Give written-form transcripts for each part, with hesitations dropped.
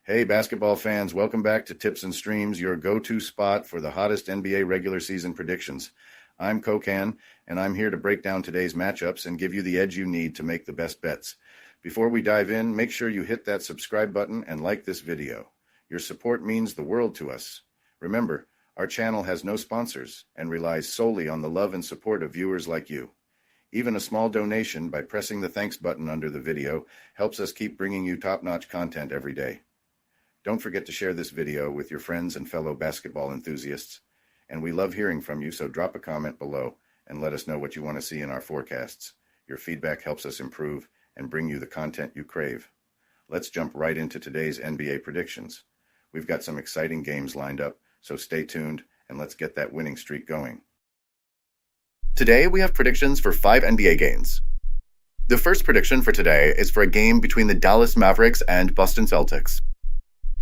Hey, basketball fans, welcome back to Tips and Streams, your go-to spot for the hottest NBA regular season predictions. I'm Kokan, and I'm here to break down today's matchups and give you the edge you need to make the best bets. Before we dive in, make sure you hit that subscribe button and like this video. Your support means the world to us. Remember, our channel has no sponsors and relies solely on the love and support of viewers like you. Even a small donation by pressing the thanks button under the video helps us keep bringing you top-notch content every day. Don't forget to share this video with your friends and fellow basketball enthusiasts. And we love hearing from you, so drop a comment below and let us know what you want to see in our forecasts. Your feedback helps us improve and bring you the content you crave. Let's jump right into today's NBA predictions. We've got some exciting games lined up, so stay tuned and let's get that winning streak going. Today we have predictions for 5 NBA games. The first prediction for today is for a game between the Dallas Mavericks and Boston Celtics.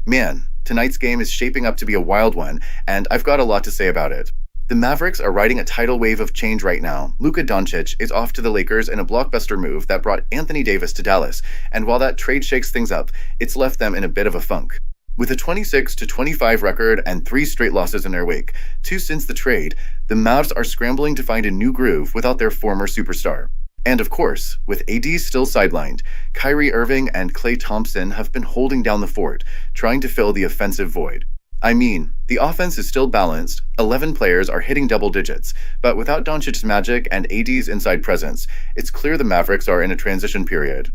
Man, tonight's game is shaping up to be a wild one, and I've got a lot to say about it. The Mavericks are riding a tidal wave of change right now. Luka Doncic is off to the Lakers in a blockbuster move that brought Anthony Davis to Dallas, and while that trade shakes things up, it's left them in a bit of a funk. With a 26-25 record and 3 straight losses in their wake, 2 since the trade, the Mavs are scrambling to find a new groove without their former superstar. And of course, with AD still sidelined, Kyrie Irving and Klay Thompson have been holding down the fort, trying to fill the offensive void. I mean, the offense is still balanced, 11 players are hitting double digits, but without Doncic's magic and AD's inside presence, it's clear the Mavericks are in a transition period.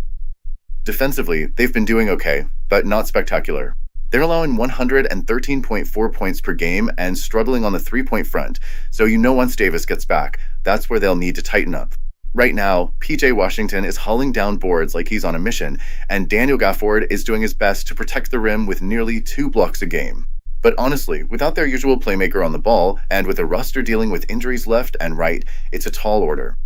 Defensively, they've been doing okay, but not spectacular. They're allowing 113.4 points per game and struggling on the three-point front, so you know once Davis gets back, that's where they'll need to tighten up. Right now, PJ Washington is hauling down boards like he's on a mission, and Daniel Gafford is doing his best to protect the rim with nearly 2 blocks a game. But honestly, without their usual playmaker on the ball, and with a roster dealing with injuries left and right, it's a tall order.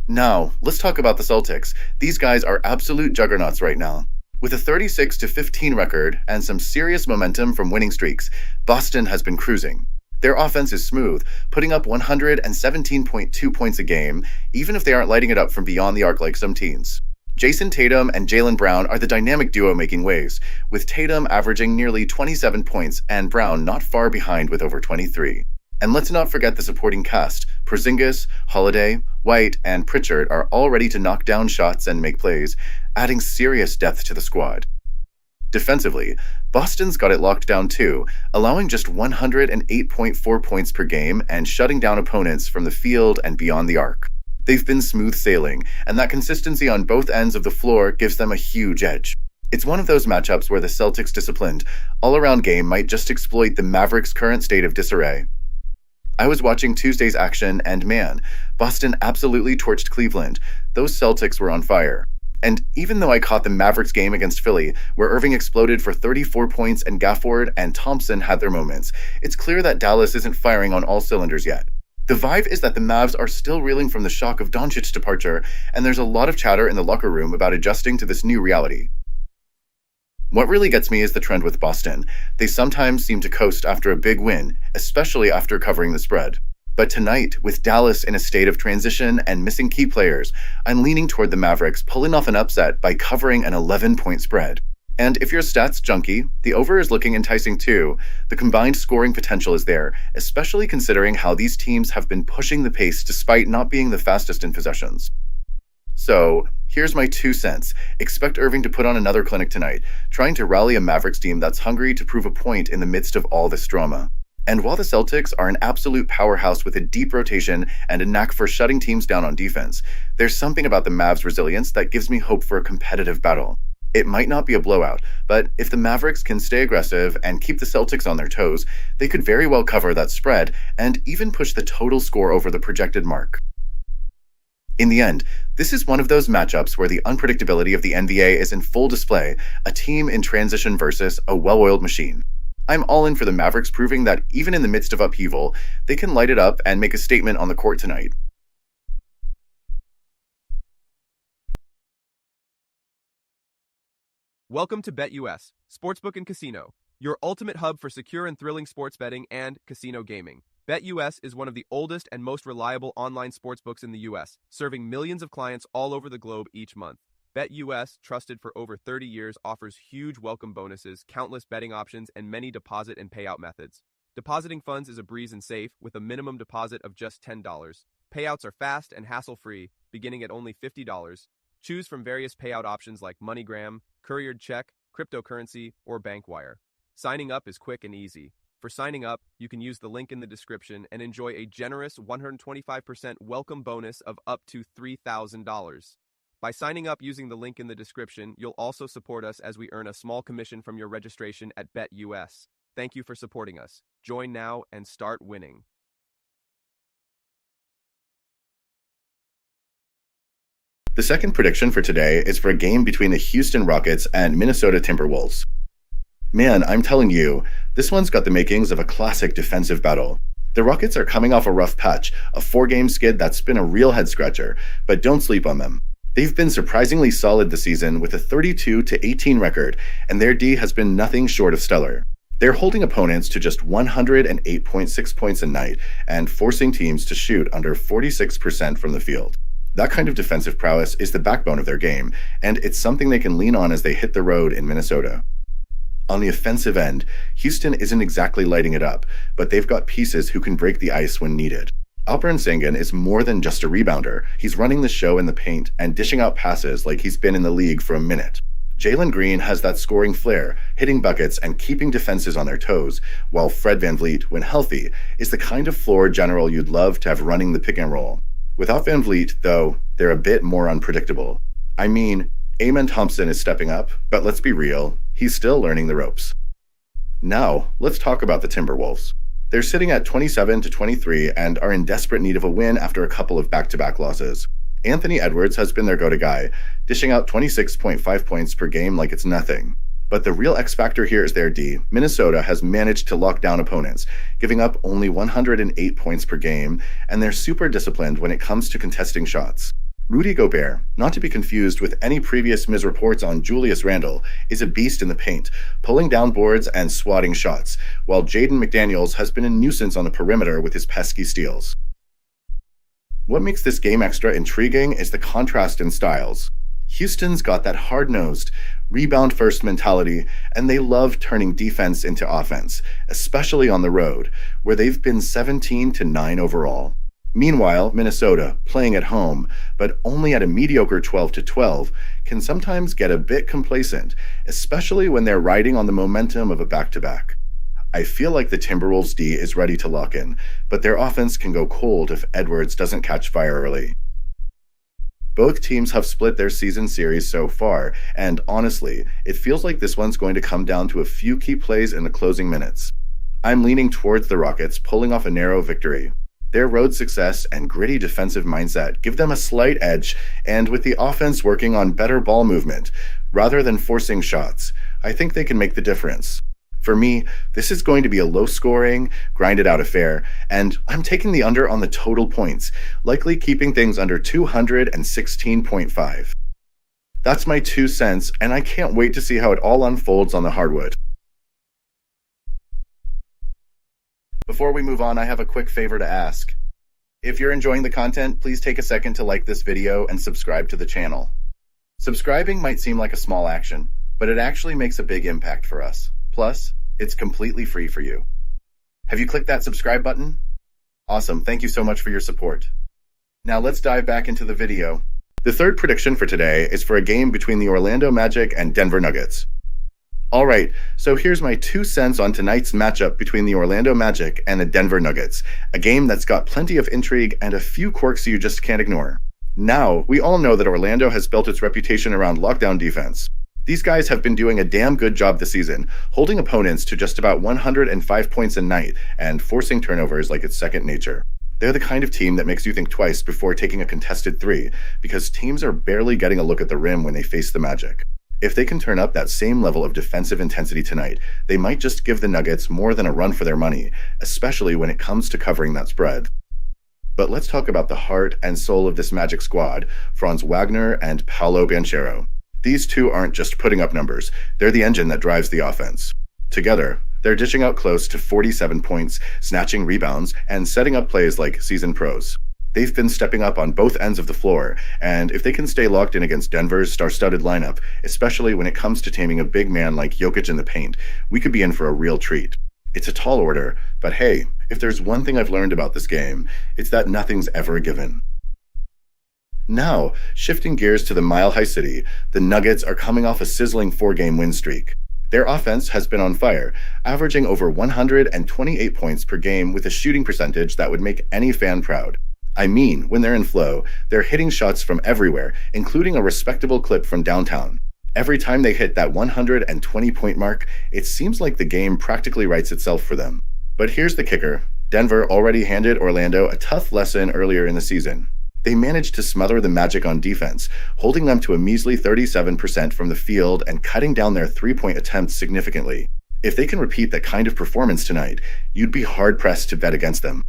Now, let's talk about the Celtics. These guys are absolute juggernauts right now. With a 36-15 record and some serious momentum from winning streaks, Boston has been cruising. Their offense is smooth, putting up 117.2 points a game, even if they aren't lighting it up from beyond the arc like some teams. Jason Tatum and Jaylen Brown are the dynamic duo making waves, with Tatum averaging nearly 27 points and Brown not far behind with over 23. And let's not forget the supporting cast. Porzingis, Holiday, White, and Pritchard are all ready to knock down shots and make plays, adding serious depth to the squad. Defensively, Boston's got it locked down too, allowing just 108.4 points per game and shutting down opponents from the field and beyond the arc. They've been smooth sailing, and that consistency on both ends of the floor gives them a huge edge. It's one of those matchups where the Celtics' disciplined, all-around game might just exploit the Mavericks' current state of disarray. I was watching Tuesday's action, and man, Boston absolutely torched Cleveland. Those Celtics were on fire. And even though I caught the Mavericks game against Philly, where Irving exploded for 34 points and Gafford and Thompson had their moments, it's clear that Dallas isn't firing on all cylinders yet. The vibe is that the Mavs are still reeling from the shock of Doncic's departure, and there's a lot of chatter in the locker room about adjusting to this new reality. What really gets me is the trend with Boston. They sometimes seem to coast after a big win, especially after covering the spread. But tonight, with Dallas in a state of transition and missing key players, I'm leaning toward the Mavericks pulling off an upset by covering an 11-point spread. And if you're a stats junkie, the over is looking enticing too. The combined scoring potential is there, especially considering how these teams have been pushing the pace despite not being the fastest in possessions. So, here's my 2 cents. Expect Irving to put on another clinic tonight, trying to rally a Mavericks team that's hungry to prove a point in the midst of all this drama. And while the Celtics are an absolute powerhouse with a deep rotation and a knack for shutting teams down on defense, there's something about the Mavs' resilience that gives me hope for a competitive battle. It might not be a blowout, but if the Mavericks can stay aggressive and keep the Celtics on their toes, they could very well cover that spread and even push the total score over the projected mark. In the end, this is one of those matchups where the unpredictability of the NBA is in full display, a team in transition versus a well-oiled machine. I'm all in for the Mavericks proving that even in the midst of upheaval, they can light it up and make a statement on the court tonight. Welcome to BetUS, Sportsbook and Casino, your ultimate hub for secure and thrilling sports betting and casino gaming. BetUS is one of the oldest and most reliable online sportsbooks in the U.S., serving millions of clients all over the globe each month. BetUS, trusted for over 30 years, offers huge welcome bonuses, countless betting options, and many deposit and payout methods. Depositing funds is a breeze and safe, with a minimum deposit of just $10. Payouts are fast and hassle-free, beginning at only $50. Choose from various payout options like MoneyGram, couriered check, cryptocurrency, or bank wire. Signing up is quick and easy. For signing up, you can use the link in the description and enjoy a generous 125% welcome bonus of up to $3,000. By signing up using the link in the description, you'll also support us as we earn a small commission from your registration at BetUS. Thank you for supporting us. Join now and start winning. The second prediction for today is for a game between the Houston Rockets and Minnesota Timberwolves. Man, I'm telling you, this one's got the makings of a classic defensive battle. The Rockets are coming off a rough patch, a 4-game skid that's been a real head-scratcher, but don't sleep on them. They've been surprisingly solid this season with a 32-18 record, and their D has been nothing short of stellar. They're holding opponents to just 108.6 points a night and forcing teams to shoot under 46% from the field. That kind of defensive prowess is the backbone of their game, and it's something they can lean on as they hit the road in Minnesota. On the offensive end, Houston isn't exactly lighting it up, but they've got pieces who can break the ice when needed. Alperen Sengun is more than just a rebounder. He's running the show in the paint and dishing out passes like he's been in the league for a minute. Jalen Green has that scoring flair, hitting buckets and keeping defenses on their toes, while Fred VanVleet, when healthy, is the kind of floor general you'd love to have running the pick and roll. Without VanVleet, though, they're a bit more unpredictable. I mean, Amen Thompson is stepping up, but let's be real, he's still learning the ropes. Now, let's talk about the Timberwolves. They're sitting at 27-23 and are in desperate need of a win after a couple of back-to-back losses. Anthony Edwards has been their go-to guy, dishing out 26.5 points per game like it's nothing. But the real X factor here is their D. Minnesota has managed to lock down opponents, giving up only 108 points per game, and they're super disciplined when it comes to contesting shots. Rudy Gobert, not to be confused with any previous misreports on Julius Randle, is a beast in the paint, pulling down boards and swatting shots, while Jaden McDaniels has been a nuisance on the perimeter with his pesky steals. What makes this game extra intriguing is the contrast in styles. Houston's got that hard-nosed, rebound-first mentality, and they love turning defense into offense, especially on the road, where they've been 17-9 overall. Meanwhile, Minnesota, playing at home, but only at a mediocre 12-12, can sometimes get a bit complacent, especially when they're riding on the momentum of a back-to-back. I feel like the Timberwolves' D is ready to lock in, but their offense can go cold if Edwards doesn't catch fire early. Both teams have split their season series so far, and honestly, it feels like this one's going to come down to a few key plays in the closing minutes. I'm leaning towards the Rockets pulling off a narrow victory. Their road success and gritty defensive mindset give them a slight edge, and with the offense working on better ball movement, rather than forcing shots, I think they can make the difference. For me, this is going to be a low-scoring, grinded-out affair, and I'm taking the under on the total points, likely keeping things under 216.5. That's my 2 cents, and I can't wait to see how it all unfolds on the hardwood. Before we move on, I have a quick favor to ask. If you're enjoying the content, please take a second to like this video and subscribe to the channel. Subscribing might seem like a small action, but it actually makes a big impact for us. Plus, it's completely free for you. Have you clicked that subscribe button? Awesome, thank you so much for your support. Now let's dive back into the video. The third prediction for today is for a game between the Orlando Magic and Denver Nuggets. Alright, so here's my 2 cents on tonight's matchup between the Orlando Magic and the Denver Nuggets, a game that's got plenty of intrigue and a few quirks you just can't ignore. Now, we all know that Orlando has built its reputation around lockdown defense. These guys have been doing a damn good job this season, holding opponents to just about 105 points a night and forcing turnovers like it's second nature. They're the kind of team that makes you think twice before taking a contested three, because teams are barely getting a look at the rim when they face the Magic. If they can turn up that same level of defensive intensity tonight, they might just give the Nuggets more than a run for their money, especially when it comes to covering that spread. But let's talk about the heart and soul of this Magic squad, Franz Wagner and Paolo Banchero. These two aren't just putting up numbers, they're the engine that drives the offense. Together, they're dishing out close to 47 points, snatching rebounds, and setting up plays like seasoned pros. They've been stepping up on both ends of the floor, and if they can stay locked in against Denver's star-studded lineup, especially when it comes to taming a big man like Jokic in the paint, we could be in for a real treat. It's a tall order, but hey, if there's one thing I've learned about this game, it's that nothing's ever a given. Now, shifting gears to the Mile High City, the Nuggets are coming off a sizzling 4-game win streak. Their offense has been on fire, averaging over 128 points per game with a shooting percentage that would make any fan proud. I mean, when they're in flow, they're hitting shots from everywhere, including a respectable clip from downtown. Every time they hit that 120-point mark, it seems like the game practically writes itself for them. But here's the kicker. Denver already handed Orlando a tough lesson earlier in the season. They managed to smother the Magic on defense, holding them to a measly 37% from the field and cutting down their three-point attempts significantly. If they can repeat that kind of performance tonight, you'd be hard-pressed to bet against them.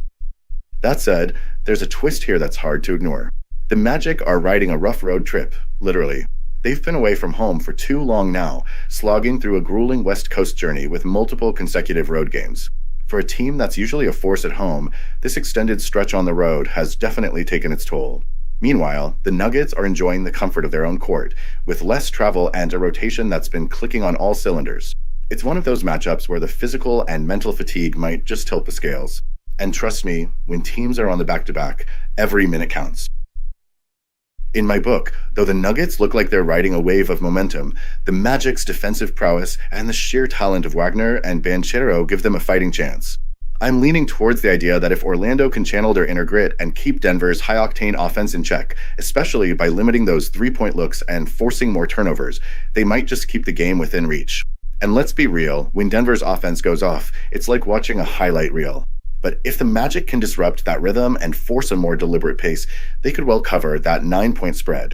That said, there's a twist here that's hard to ignore. The Magic are riding a rough road trip, literally. They've been away from home for too long now, slogging through a grueling West Coast journey with multiple consecutive road games. For a team that's usually a force at home, this extended stretch on the road has definitely taken its toll. Meanwhile, the Nuggets are enjoying the comfort of their own court, with less travel and a rotation that's been clicking on all cylinders. It's one of those matchups where the physical and mental fatigue might just tilt the scales. And trust me, when teams are on the back-to-back, every minute counts. In my book, though the Nuggets look like they're riding a wave of momentum, the Magic's defensive prowess and the sheer talent of Wagner and Banchero give them a fighting chance. I'm leaning towards the idea that if Orlando can channel their inner grit and keep Denver's high-octane offense in check, especially by limiting those three-point looks and forcing more turnovers, they might just keep the game within reach. And let's be real, when Denver's offense goes off, it's like watching a highlight reel. But if the Magic can disrupt that rhythm and force a more deliberate pace, they could well cover that 9-point spread.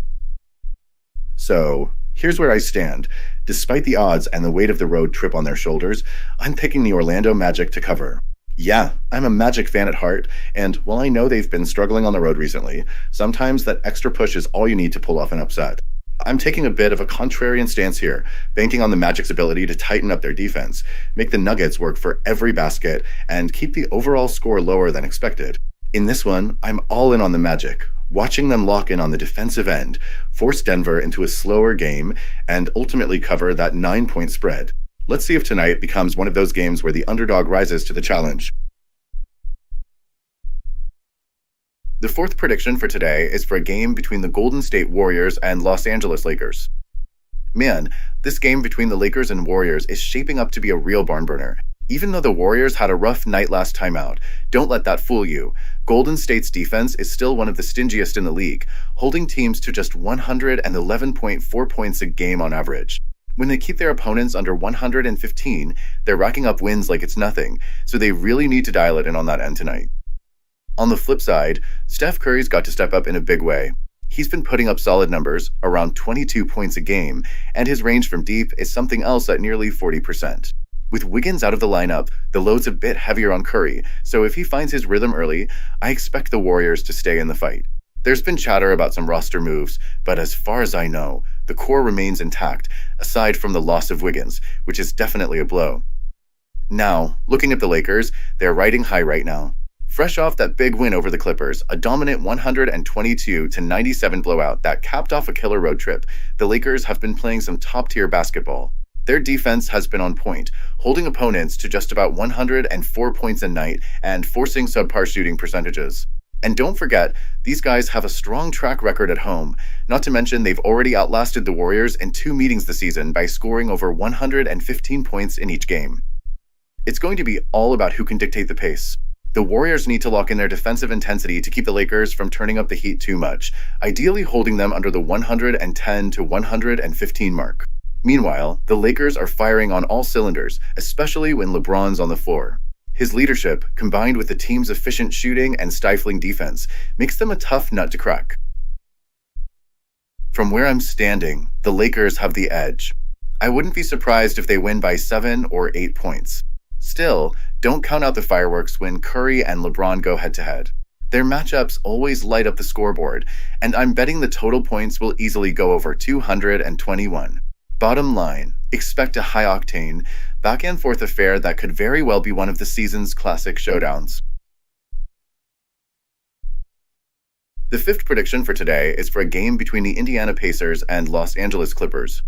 So, here's where I stand. Despite the odds and the weight of the road trip on their shoulders, I'm picking the Orlando Magic to cover. Yeah, I'm a Magic fan at heart, and while I know they've been struggling on the road recently, sometimes that extra push is all you need to pull off an upset. I'm taking a bit of a contrarian stance here, banking on the Magic's ability to tighten up their defense, make the Nuggets work for every basket, and keep the overall score lower than expected. In this one, I'm all in on the Magic, watching them lock in on the defensive end, force Denver into a slower game, and ultimately cover that 9-point spread. Let's see if tonight becomes one of those games where the underdog rises to the challenge. The fourth prediction for today is for a game between the Golden State Warriors and Los Angeles Lakers. Man, this game between the Lakers and Warriors is shaping up to be a real barn burner. Even though the Warriors had a rough night last time out, don't let that fool you. Golden State's defense is still one of the stingiest in the league, holding teams to just 111.4 points a game on average. When they keep their opponents under 115, they're racking up wins like it's nothing, so they really need to dial it in on that end tonight. On the flip side, Steph Curry's got to step up in a big way. He's been putting up solid numbers, around 22 points a game, and his range from deep is something else at nearly 40%. With Wiggins out of the lineup, the load's a bit heavier on Curry, so if he finds his rhythm early, I expect the Warriors to stay in the fight. There's been chatter about some roster moves, but as far as I know, the core remains intact, aside from the loss of Wiggins, which is definitely a blow. Now, looking at the Lakers, they're riding high right now. Fresh off that big win over the Clippers, a dominant 122-97 blowout that capped off a killer road trip, the Lakers have been playing some top-tier basketball. Their defense has been on point, holding opponents to just about 104 points a night and forcing subpar shooting percentages. And don't forget, these guys have a strong track record at home, not to mention they've already outlasted the Warriors in 2 meetings this season by scoring over 115 points in each game. It's going to be all about who can dictate the pace. The Warriors need to lock in their defensive intensity to keep the Lakers from turning up the heat too much, ideally holding them under the 110 to 115 mark. Meanwhile, the Lakers are firing on all cylinders, especially when LeBron's on the floor. His leadership, combined with the team's efficient shooting and stifling defense, makes them a tough nut to crack. From where I'm standing, the Lakers have the edge. I wouldn't be surprised if they win by 7 or 8 points. Still, don't count out the fireworks when Curry and LeBron go head-to-head. Their matchups always light up the scoreboard, and I'm betting the total points will easily go over 221. Bottom line, expect a high-octane, back-and-forth affair that could very well be one of the season's classic showdowns. The fifth prediction for today is for a game between the Indiana Pacers and Los Angeles Clippers.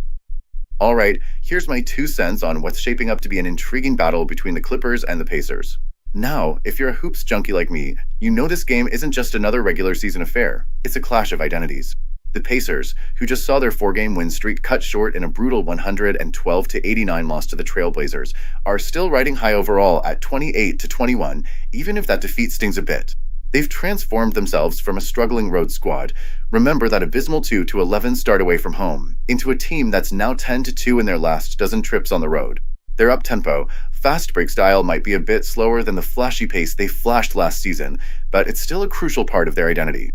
All right, here's my 2 cents on what's shaping up to be an intriguing battle between the Clippers and the Pacers. Now, if you're a hoops junkie like me, you know this game isn't just another regular season affair. It's a clash of identities. The Pacers, who just saw their 4-game win streak cut short in a brutal 112-89 loss to the Trailblazers, are still riding high overall at 28-21, even if that defeat stings a bit. They've transformed themselves from a struggling road squad, remember that abysmal 2-11 start away from home, into a team that's now 10-2 in their last dozen trips on the road. Their up-tempo, fast break style might be a bit slower than the flashy pace they flashed last season, but it's still a crucial part of their identity.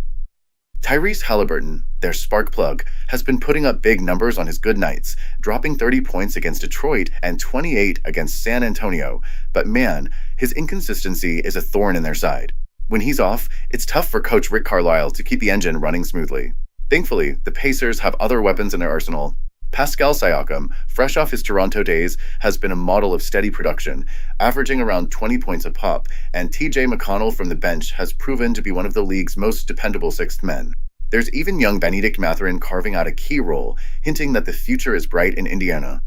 Tyrese Halliburton, their spark plug, has been putting up big numbers on his good nights, dropping 30 points against Detroit and 28 against San Antonio, but man, his inconsistency is a thorn in their side. When he's off, it's tough for coach Rick Carlisle to keep the engine running smoothly. Thankfully, the Pacers have other weapons in their arsenal. Pascal Siakam, fresh off his Toronto days, has been a model of steady production, averaging around 20 points a pop, and TJ McConnell from the bench has proven to be one of the league's most dependable sixth men. There's even young Benedict Mathurin carving out a key role, hinting that the future is bright in Indiana.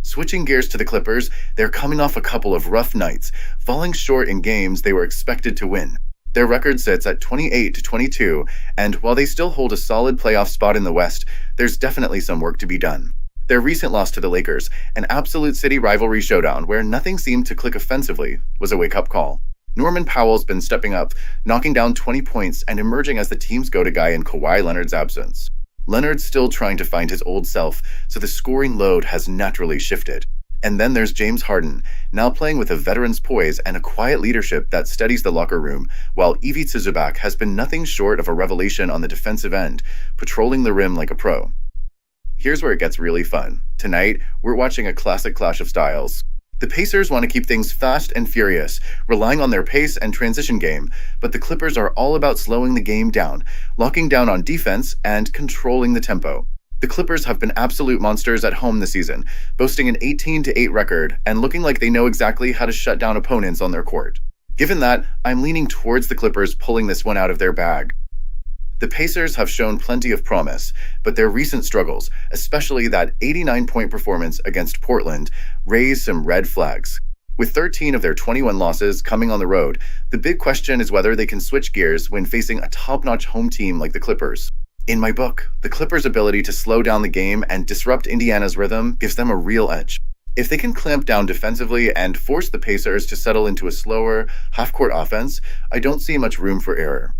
Switching gears to the Clippers, they're coming off a couple of rough nights, falling short in games they were expected to win. Their record sits at 28-22, and while they still hold a solid playoff spot in the West, there's definitely some work to be done. Their recent loss to the Lakers, an absolute city rivalry showdown where nothing seemed to click offensively, was a wake-up call. Norman Powell's been stepping up, knocking down 20 points and emerging as the team's go-to guy in Kawhi Leonard's absence. Leonard's still trying to find his old self, so the scoring load has naturally shifted. And then there's James Harden, now playing with a veteran's poise and a quiet leadership that steadies the locker room, while Ivica Zubac has been nothing short of a revelation on the defensive end, patrolling the rim like a pro. Here's where it gets really fun. Tonight, we're watching a classic clash of styles. The Pacers want to keep things fast and furious, relying on their pace and transition game, but the Clippers are all about slowing the game down, locking down on defense, and controlling the tempo. The Clippers have been absolute monsters at home this season, boasting an 18-8 record and looking like they know exactly how to shut down opponents on their court. Given that, I'm leaning towards the Clippers pulling this one out of their bag. The Pacers have shown plenty of promise, but their recent struggles, especially that 89-point performance against Portland, raise some red flags. With 13 of their 21 losses coming on the road, the big question is whether they can switch gears when facing a top-notch home team like the Clippers. In my book, the Clippers' ability to slow down the game and disrupt Indiana's rhythm gives them a real edge. If they can clamp down defensively and force the Pacers to settle into a slower, half-court offense, I don't see much room for error.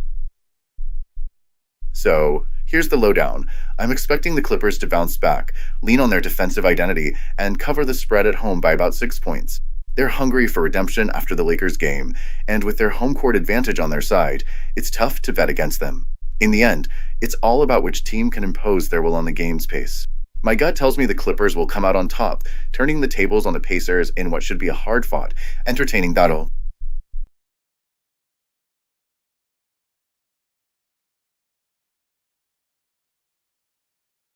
So, here's the lowdown. I'm expecting the Clippers to bounce back, lean on their defensive identity, and cover the spread at home by about 6 points. They're hungry for redemption after the Lakers game, and with their home court advantage on their side, it's tough to bet against them. In the end, it's all about which team can impose their will on the game's pace. My gut tells me the Clippers will come out on top, turning the tables on the Pacers in what should be a hard-fought, entertaining battle.